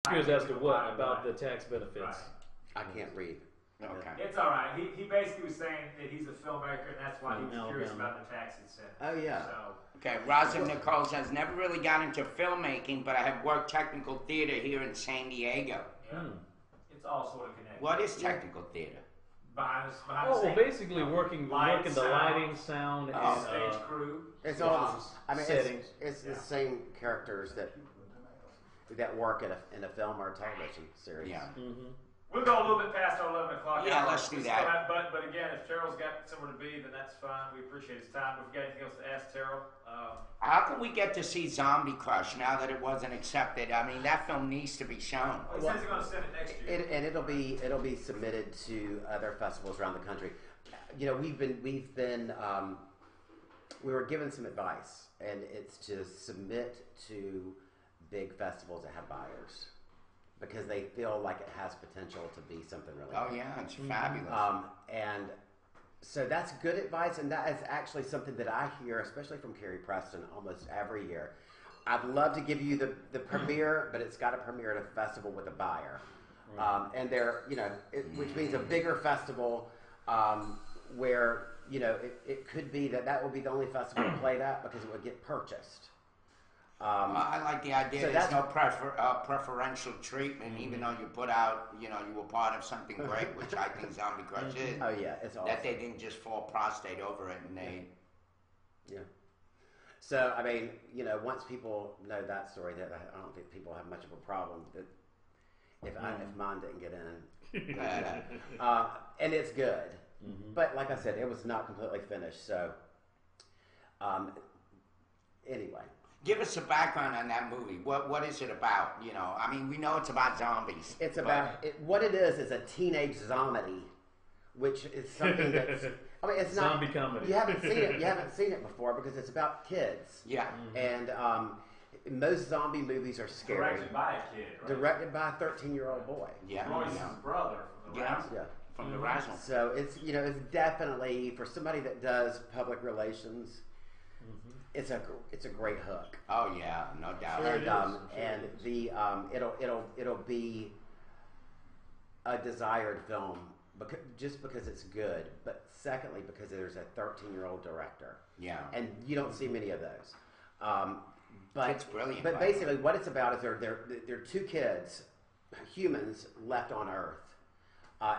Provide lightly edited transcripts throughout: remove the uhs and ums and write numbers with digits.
Curious as to what about the tax benefits. I can't read. Okay. It's all right. He basically was saying that he's a filmmaker, and that's why he was curious about the tax incentive. Oh, yeah. So, okay, Rosa Nicole says, never really got into filmmaking, but I have worked technical theater here in San Diego. Yeah. It's all sort of connected. What is technical theater? Behind well, the basically working the lighting, sound, and stage crew. It's all. I mean, settings. it's the same characters that work in a film or a television series. Yeah. We'll go a little bit past our 11 o'clock. Yeah, let's do that. But again, if Terrell's got somewhere to be, then that's fine. We appreciate his time. If you've got anything else to ask Terrell? How can we get to see Zombie Crush now that it wasn't accepted? I mean, that film needs to be shown. He says he's going to send it next year. And it'll be submitted to other festivals around the country. You know, we were given some advice, and it's to submit to big festivals that have buyers, because they feel like it has potential to be something really Oh good. yeah, it's fabulous. And so that's good advice, and that is actually something that I hear, especially from Carrie Preston, almost every year. I'd love to give you the premiere, but it's got to premiere at a festival with a buyer. And they're, which means a bigger festival where, it could be that will be the only festival to play that because it would get purchased. I like the idea. So There's no preferential treatment, even though you put out, you were part of something great, which I think Zombie Crush is. Oh yeah, it's awesome. That they didn't just fall prostate over it, and they. Yeah. So I mean, once people know that story, that I don't think people have much of a problem that if mine didn't get in, and it's good. But like I said, it was not completely finished. So anyway. Give us a background on that movie. What is it about? I mean, we know it's about zombies. It's about what it is a teenage zombie, which is something that's. I mean, it's not zombie comedy. You haven't seen it. You haven't seen it before because it's about kids. Yeah. And most zombie movies are scary. Directed by a kid, right? Directed by a 13-year-old boy. Yeah. Royce's brother from the Razzle. Yeah. From the Razzle. So it's it's definitely for somebody that does public relations. It's a great hook. Oh yeah, no doubt. And it'll be a desired film because it's good, but secondly because there's a 13-year-old director. Yeah. And you don't see many of those. But it's brilliant. But basically, what it's about is they're two kids, humans left on Earth.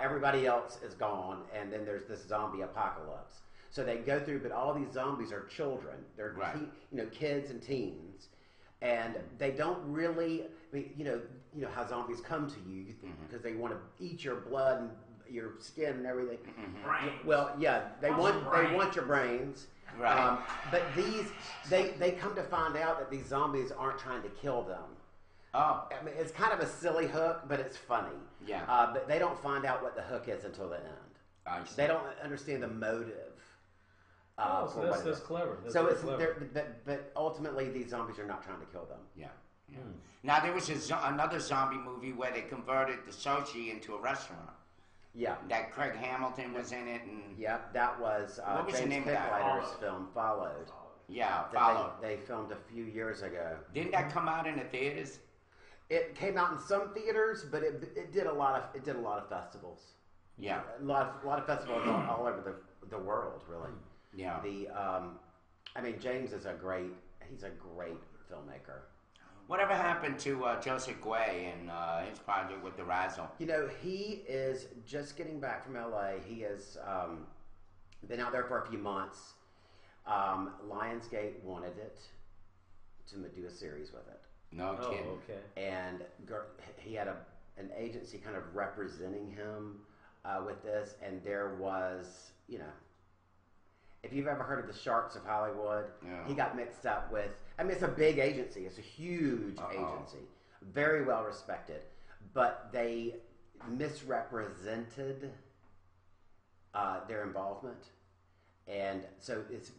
Everybody else is gone, and then there's this zombie apocalypse. So they go through, but all these zombies are children. They're kids and teens, and they don't really. I mean, you know how zombies come to you because they want to eat your blood and your skin and everything. Brains. Well, yeah, they want your brains. Right. But they come to find out that these zombies aren't trying to kill them. Oh. I mean, it's kind of a silly hook, but it's funny. Yeah. But they don't find out what the hook is until the end. I see. They don't understand the motive. So that's clever. But ultimately, these zombies are not trying to kill them. Yeah. Now there was another zombie movie where they converted the Sochi into a restaurant. Yeah. That Craig Hamilton was in it, and that was what was the James name of that? Picklider's film, Followed. Yeah, that Followed. They filmed a few years ago. Didn't that come out in the theaters? It came out in some theaters, but it did a lot of festivals. Yeah. A lot of festivals all over the world, really. Yeah. James is a great filmmaker. Whatever happened to Joseph Guay and his project with the Razzle? He is just getting back from LA. He has been out there for a few months. Lionsgate wanted it to do a series with it. No kidding. Okay. And he had an agency kind of representing him with this, and there was, if you've ever heard of the Sharks of Hollywood, he got mixed up with. I mean, it's a big agency. It's a huge agency, very well respected, but they misrepresented their involvement, and so it's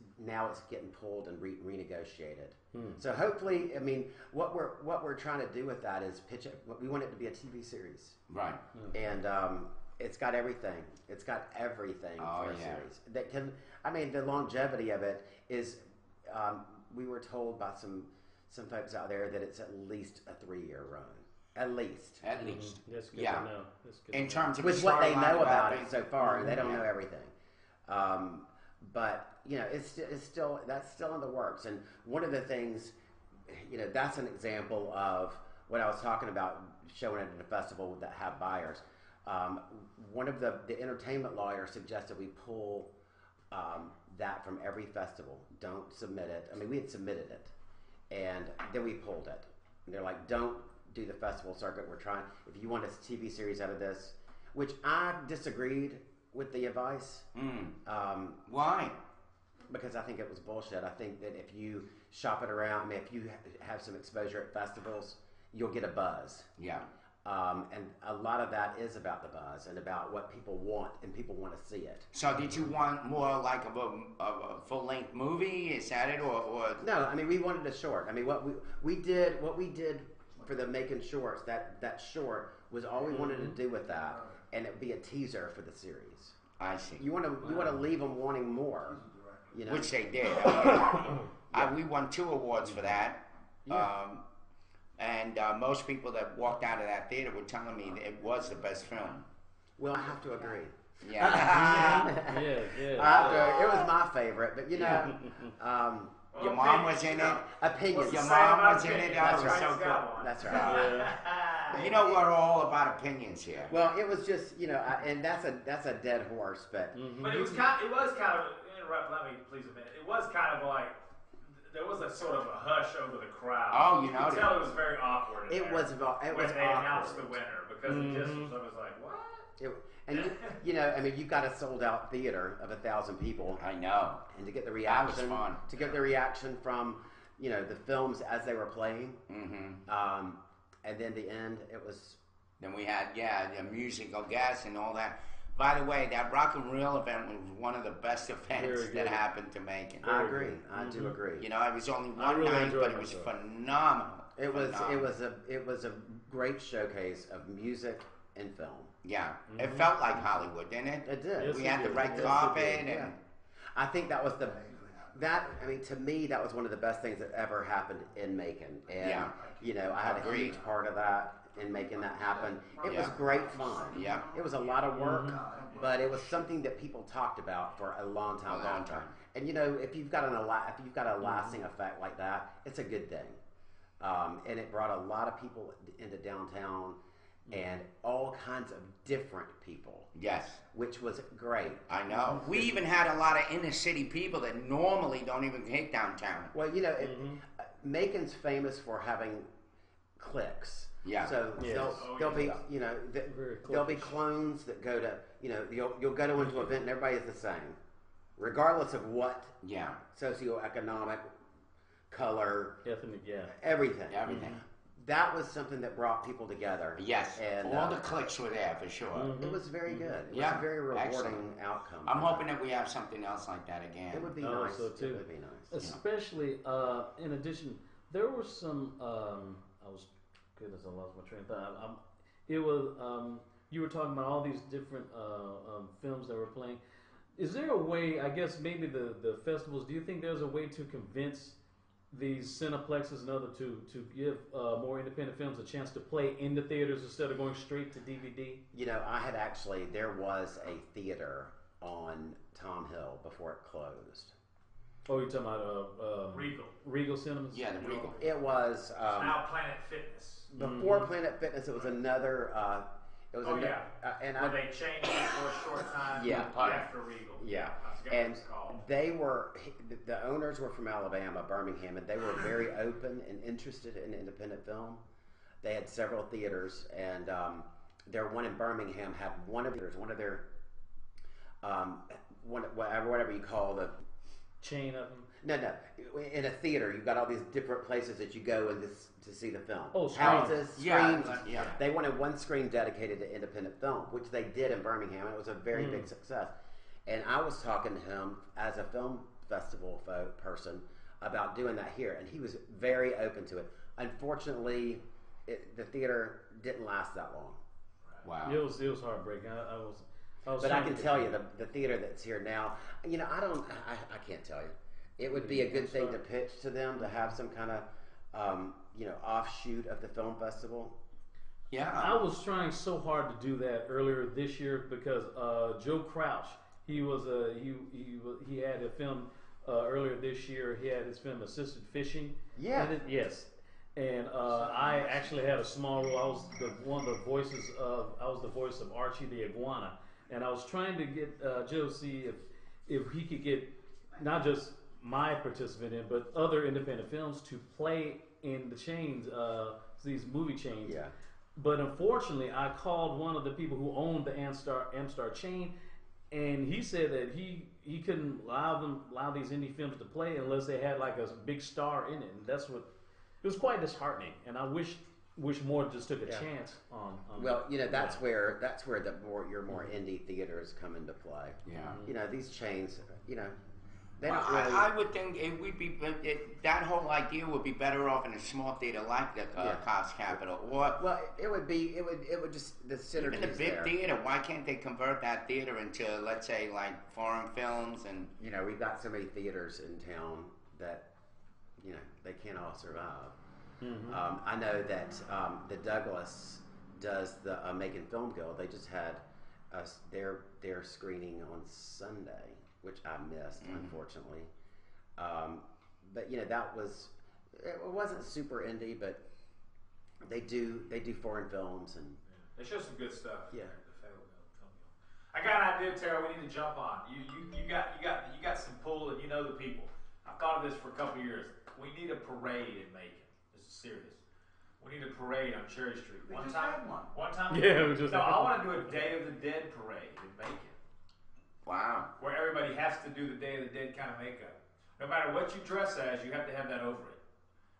getting pulled and renegotiated. So hopefully, I mean, what we're trying to do with that is pitch it. We want it to be a TV series, right? And it's got everything. It's got everything for a series that can. I mean, the longevity of it is. We were told by some folks out there that it's at least a 3-year run. At least. At least. That's good Yeah. to know. That's good In to know. terms of With what they know about it it. so far, and they don't know everything. But you know, it's still that's still in the works. And one of the things, you know, that's an example of what I was talking about, showing it at a festival that have buyers. One of the entertainment lawyers suggested we pull that from every festival. Don't submit it. I mean, we had submitted it, and then we pulled it. And they're like, don't do the festival circuit. We're trying. If you want a TV series out of this, which I disagreed with the advice. Why? Because I think it was bullshit. I think that if you shop it around, I mean, if you have some exposure at festivals, you'll get a buzz. Yeah. And a lot of that is about the buzz and about what people want, and people want to see it. So did you want more like of a full-length movie? Is that it, or? No, I mean, we wanted a short. I mean, what we did for the Macon shorts, that short was all we wanted to do with that, and it'd be a teaser for the series. I see. You want to leave them wanting more, you know? Which they did. We won 2 awards for that. Yeah. And most people that walked out of that theater were telling me that it was the best film. Well, I have to agree. Yeah. It was my favorite, but you know, your mom was in it. Opinions. Your mom was in it. That's That was right. so good. That's right. You know, we're all about opinions here. Well, it was just, you know, and that's a dead horse, but But it was kind of interrupt. Let me please a minute. It was kind of like there was a sort of a hush over the crowd. Oh, you could know, tell it was very awkward. It was when awkward. they announced the winner because it just was like what? And you know, I mean, you got a sold out theater of 1,000 people. I know. And to get the reaction, That was fun. to get the reaction from, you know, the films as they were playing, and then the end, it was. Then we had the musical guests and all that. By the way, that Rock and Reel event was one of the best events that happened to Macon. I agree. I do agree. You know, it was only one night, but it was phenomenal. It was a great showcase of music and film. Yeah, it felt like Hollywood, didn't it? It did. Yes, We it had the did. red Yes, carpet, it did. and I think that was I mean, to me, that was one of the best things that ever happened in Macon. And, you know, I had a huge part of that in making that happen. It was great fun. Yeah. It was a lot of work, but it was something that people talked about for a long time. And, you know, if you've got a lasting effect like that, it's a good thing. And it brought a lot of people into downtown, and all kinds of different people. yes, Which was great. I know. We even had a lot of inner city people that normally don't even hit downtown. Well, you know, Macon's famous for having cliques. Yeah. So there'll be, you know, there'll be clones that go to, you know, you'll go to into an event and everybody is the same, regardless of what socioeconomic, color, Ethnic, everything. Everything. That was something that brought people together. Yes, and all the clicks were there for sure. it was very good. It was Yeah, a very rewarding excellent. outcome. I'm hoping that we have something else like that again. It would be Oh, nice. so too. It would be nice. Especially, in addition, there were some. I lost my train of thought. It was. You were talking about all these different films that were playing. Is there a way? I guess maybe the festivals. Do you think there's a way to convince these cineplexes and other to give more independent films a chance to play in the theaters instead of going straight to DVD? You know, there was a theater on Tom Hill before it closed. Oh, you're talking about Regal Cinemas? Yeah, the Regal. It was now Planet Fitness. before Planet Fitness. It was another. And I they changed it for a short time. Yeah. After Regal. Yeah, I forgot and what it's called. they were the owners were from Alabama, Birmingham, and they were very open and interested in independent film. They had several theaters, and their one in Birmingham had one of their whatever you call the Chain of them. No. In a theater, you've got all these different places that you go and to see the film. Oh, screens. Houses, screens. Yeah. They wanted one screen dedicated to independent film, which they did in Birmingham, and it was a very big success. And I was talking to him as a film festival person about doing that here, and he was very open to it. Unfortunately, the theater didn't last that long. Wow. It was heartbreaking. I was But I can tell you, the theater that's here now, you know, I can't tell you. It would be a good thing to pitch to them to have some kind of, you know, offshoot of the film festival. Yeah. I was trying so hard to do that earlier this year because Joe Crouch, he had a film earlier this year. He had his film Assisted Fishing. Yeah. Yes. And I actually had a small role. I was the voice of Archie the iguana, and I was trying to get Joe see if he could get not just my participant in, but other independent films to play in the chains, these movie chains. Yeah. But unfortunately, I called one of the people who owned the Amstar chain, and he said that he couldn't allow these indie films to play unless they had like a big star in it, and that's what it was quite disheartening. And I wish more just took a chance on. Well, that's where your more indie theaters come into play. Yeah. These chains, they Well, don't really. I would think it would be that whole idea would be better off in a small theater like the Cox Capitol, or Well, it would just the synergies even a big there. theater. Why can't they convert that theater into, let's say, like foreign films? And We've got so many theaters in town that they can't all survive. Mm-hmm. I know that the Douglas does the Macon Film Guild. They just had their screening on Sunday, which I missed, unfortunately. But it wasn't super indie, but they do foreign films and They show some good stuff. Yeah. The Film Guild. I got an idea, Terrell. We need to jump on. You got some pull, and you know the people. I've thought of this for a couple of years. We need a parade in Macon. This is serious. We need a parade on Cherry Street. We One just time. had one. Yeah, we just No, had I one. want to do a Day of the Dead parade in Macon, wow, where everybody has to do the Day of the Dead kind of makeup. No matter what you dress as, you have to have that over it.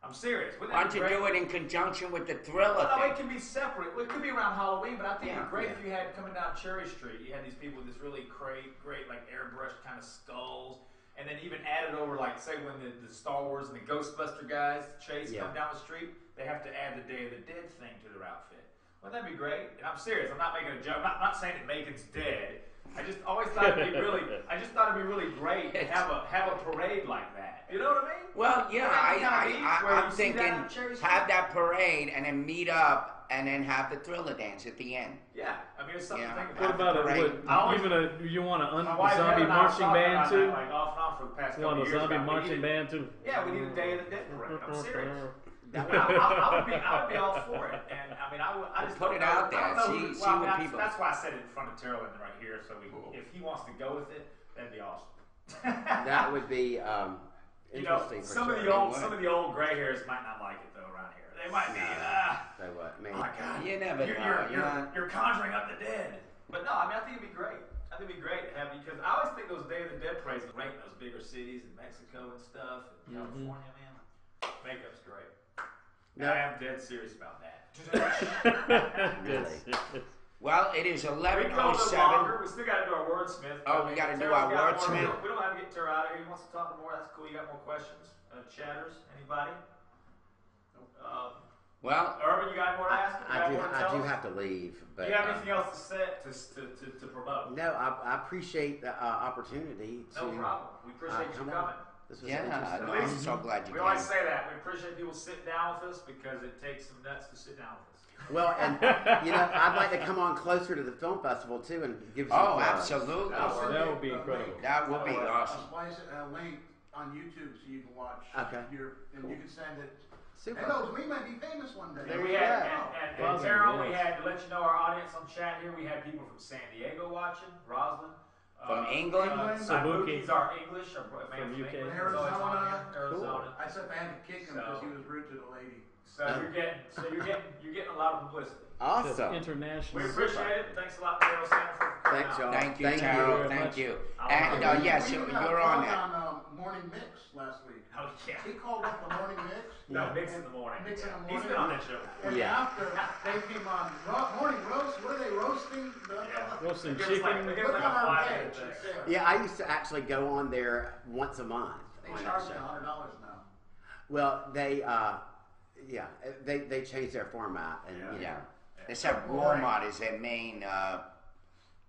I'm serious. Wouldn't why that don't be you great? do it in conjunction with the Thriller Well, no, thing? it can be separate. Well, it could be around Halloween, but I think it'd be great Yeah. if you had coming down Cherry Street. You had these people with this really great, like airbrushed kind of skulls, and then even added over, like say when the Star Wars and the Ghostbuster guys chase come down the street, they have to add the Day of the Dead thing to their outfit. Wouldn't that be great? And I'm serious. I'm not making a joke. I'm not saying that Macon's dead. I just always thought it'd be really great to have a parade like that. You know what I mean? Well, yeah, I'm you see that thinking on Cherry Street? have that parade and then meet up and then have the Thriller dance at the end. Yeah, I mean it's something Yeah. to think What about. about Parade. you want a My wife zombie Heather and I were marching talking band about too? that, like off and on for the past You couple want a of years. zombie about we marching needed- band too? Yeah, we need a Day of the Dead parade. I'm serious. that I would be all for it, and I mean, I just Put don't it know- out there. I don't know See- who- see well, what that's, people- That's why I said it in front of Terrell and right here, so if he wants to go with it, that'd be awesome. that would be interesting for some sure. of the old gray hairs might not like it though around here. They might be. So what, man? Oh my God! You never know. You're conjuring up the dead. But no, I mean, I think it'd be great. I think it'd be great to have, because I always think those Day of the Dead parades are great in those bigger cities in Mexico and stuff, and California, man. Makeup's great. And I am dead serious about that. Really? Well, it is We can go a little 11:07. longer. We still got to do our wordsmith. Oh, we gotta do Terrell's our got more. wordsmith. We don't have to get Terrell out of here. He wants to talk more. That's cool. You got more questions? Chatters? Anybody? Well, Urban, you got more to ask? You got more to I tell do us? have to leave, but Do you have anything else to say to promote? no, I appreciate the opportunity to. No problem. We appreciate you come coming. on. This was yeah, interesting. no, I'm so glad you We came. always say that. We appreciate people sitting down with us because it takes some nuts to sit down with us. Well, and I'd like to come on closer to the film festival too and give some. Oh, plugs. absolutely. That would be incredible. That would be I'll awesome. splice a link on YouTube so you can watch. Okay. And you can send it. Super. Who knows? We might be famous one day. Then we had, Yeah. and Awesome, Terrell, we yes. had to let you know our audience on chat here. We had people from San Diego watching, Roslyn. From England? Sabuki. Sabuki's our English, our man From from UK. England. He's always on here, Arizona. I said I had to kick him because he was rude to the lady. So you're getting a lot of publicity. That's Awesome. international. We appreciate it. Thanks a lot, Terrell Sandefur, for coming Thanks, out. y'all. Thank you, Thank you Terrell. very Thank much. you. I'll- And yes, We got you're a on plug that. on Morning Mix last week. Oh yeah. He called up the Morning Mix. No, Mix in the morning. Mix in the He's morning. been on that show. And Yeah. after they came on morning roast, what are they roasting? Roasting They give us chicken. like Look a on our 5 page. minute It's thing. there. Yeah, I used to actually go on there once a month. They on that charge show. me $100 now. Well, they changed their format, and Yeah. They said Walmart is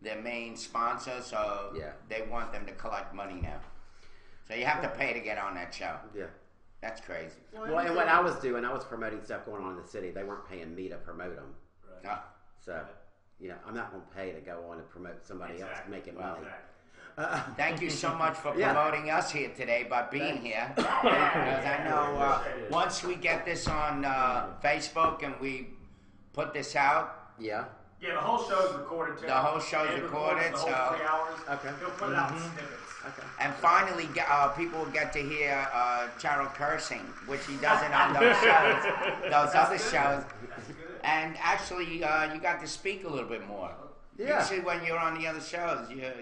their main sponsor, so Yeah. they want them to collect money now. So you have to pay to get on that show. yeah. That's crazy. Well, and what I was doing, I was promoting stuff going on in the city. They weren't paying me to promote them. So, you know, I'm not going to pay to go on and promote somebody else making money. Thank you so much for promoting us here today by being here. Because I know once we get this on Facebook and we put this out. Yeah. Yeah, the whole show's recorded too. The whole show's recorded, the whole so 3 hours. Okay. He'll put it out in snippets. Okay. And finally, people will get to hear Terrell cursing, which he doesn't on those shows, those other shows. That's good. And actually, you got to speak a little bit more. Yeah. Usually, when you're on the other shows, you That's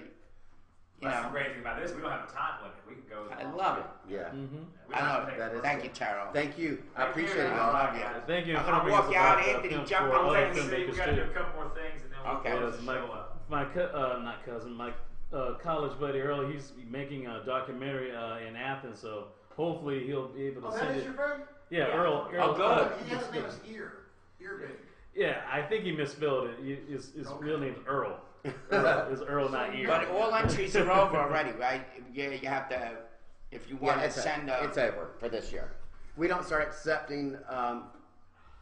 know. the great thing about this. We don't have a time limit. We can go. I love it. Yeah. I love it. That is Thank you, Terrell. Thank you. I Thank appreciate you. it, I y'all. love you. Thank you. I'm for gonna bringing walk us out. about, Anthony, films jump for on other Take a seat. filmmakers We got to do too. a couple more things, and then we'll Okay. close Yes, the show up. my college buddy Earl, he's making a documentary in Athens, so hopefully he'll be able to Oh, send that is it. your friend? Yeah, Earl. Oh, good. He has his name is Ear. Ear big. Yeah, I think he misspelled it. His real name's Earl. Is Earl, not Ear. But all entries are over already, right? You have to, if you want to send it's over for this year. We don't start accepting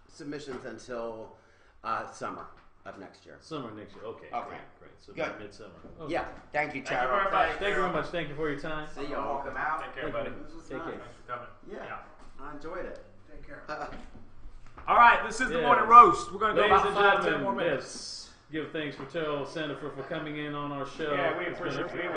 submissions until summer of next year. Summer next year. Okay. Okay. Great. So Good. midsummer. Okay. Yeah. Thank you, Thank you Terrell. very much. Thank you very much. Thank you for your time. See y'all. Walk them out. Take care, buddy. This was Take nice. care. Thanks for coming. Yeah. I enjoyed it. Take care. All right, this is the Yeah. morning roast. We're going to go Ladies about and 5-10 more gentlemen, minutes. yes. Give thanks for Terrell Sandefur for coming in on our show. Yeah, we It's been appreciate it.